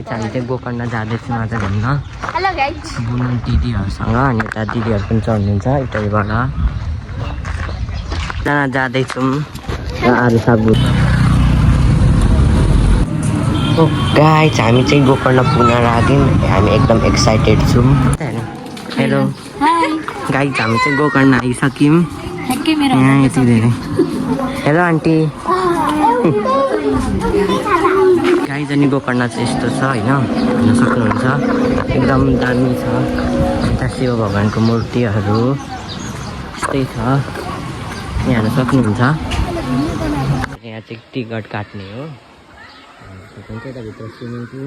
हामी चाहिँ गोकर्ण जाँदैछौँ आज घुम्न हेलो गाइस बुनु दिदीहरूसँग अनि यता दिदीहरू पनि चढ्नुहुन्छ इटैबाट जाँदैछौँ आलु साग गाइस हामी चाहिँ गोकर्ण पुग्न लाग्यौँ हामी एकदम एक्साइटेड छौँ हेलो गाइस हामी चाहिँ गोकर्ण आइसक्यौँ यहाँ यति धेरै हेलो आन्टी गाइस अनि गोकर्ण चाहिँ यस्तो छ होइन हेर्न सक्नुहुन्छ एकदम दामी छ यता शिव भगवानको मूर्तिहरू यस्तै छ यहाँ हेर्न सक्नुहुन्छ यहाँ चाहिँ टिकट काट्ने हो यताभित्र swimming pool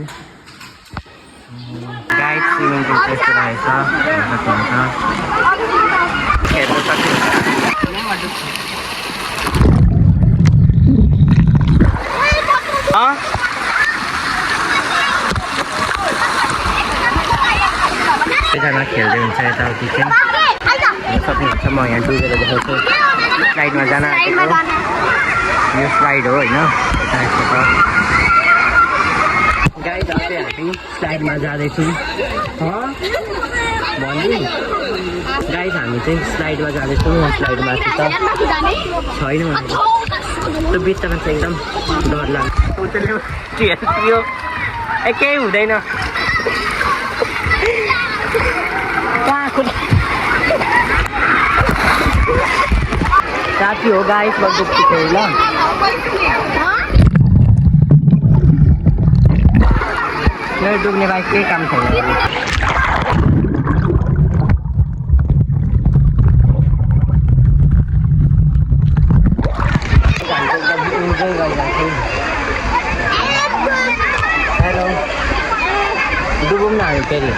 guys swimming pool चाहिँ यस्तो रहेछ हेर्न सक्नुहुन्छ एकजना खेल्दै हुन्छ यताउति चाहिँ सक्नुहुन्छ म यहाँ डुबेर देखाउँछु स्लाइडमा जान आँटेको यो स्लाइड हो होइन यता यस्तो छ गाइस अहिले हामी स्लाइडमा जाँदैछौँ भन्नु गाइस हामी चाहिँ स्लाइडमा जाँदैछौँ स्लाइडमा चाहिँ छैन त्यो बिचमा चाहिँ एकदम डर लाग्छ केही हुँदैन साथी हो गाइस म डुब्छु फेरि ल मेरो डुब्ने बाइक केही काम छैन इन्जोय गरिरहेको हेलो डुबौँ न हामी फेरि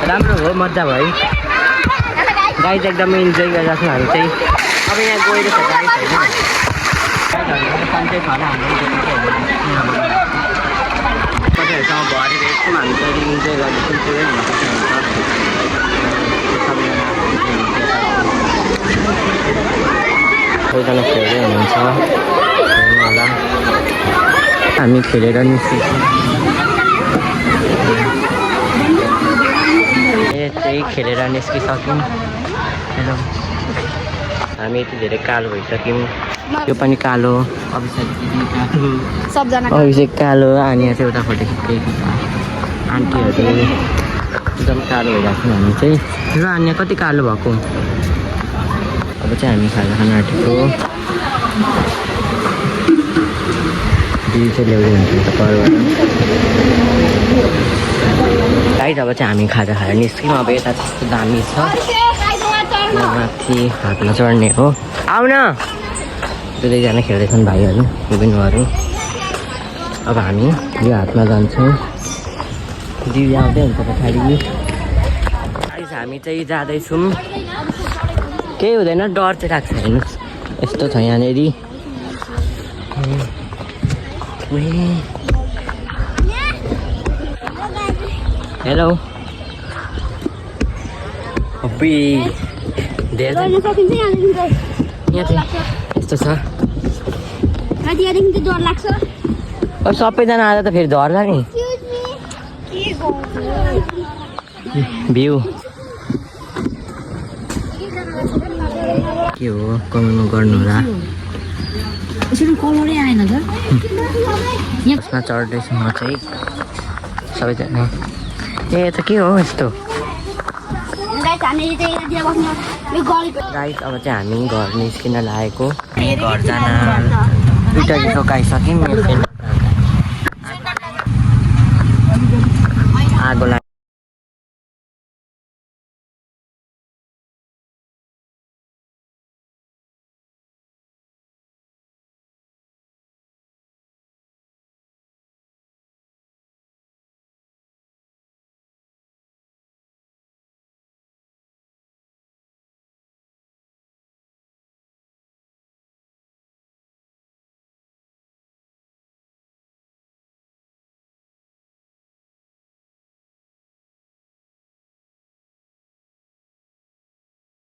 राम्रो हो मजा भयो गाइस एकदमै इन्जोय गरिरहेको हामी चाहिँ अब यहाँ गएर छ गाइस होइन सन्चै छ होला कतिहरूसँग भरि भेट्छौँ हामी चाहिँ इन्जोय गर्दैछौँ पुरै हुन सबैजना खेल्दै हुनुहुन्छ होला हामी खेलेर निस्किन्छौँ चाहिँ खेलेर निस्किसक्यौँ हेलो हामी यति धेरै कालो भइसक्यौँ यो पनि कालो अभिषेक कालो अनि यहाँ चाहिँ उता फोटो खिच्दै आन्टीहरू एकदम कालो भइरहेको छौँ हामी चाहिँ र अनि कति कालो भएको अब चाहिँ हामी खाजा खान आँटेको दिदी चाहिँ ल्याउँदै हुन्छ त परबाट गाइस अब चाहिँ हामी खाजा खाएर निस्क्यौँ अब यता त्यस्तो दामी छ माथि हातमा चढ्ने हो आउन दुईजना खेल्दैछन् भाइहरू विभिन्नहरू अब हामी यो हातमा जान्छौँ दिदी आउँदै हुन्छ पछाडि गाइस हामी चाहिँ जाँदैछौँ केही हुँदैन डर चाहिँ लाग्छ हेर्नुहोस् यस्तो छ यहाँनिर हेलो यहाँ चाहिँ यस्तो छ अब सबैजना आएर त फेरि झर्ला नि भ्यू के हो कमेन्टमा गर्नु होला कलरै आएन त यसमा चढ्दैछु म चाहिँ सबैजना ए त के हो यस्तो गाइस अब चाहिँ हामी घर निस्किन लागेको घर जान इटरी सकाइसक्यौँ आगो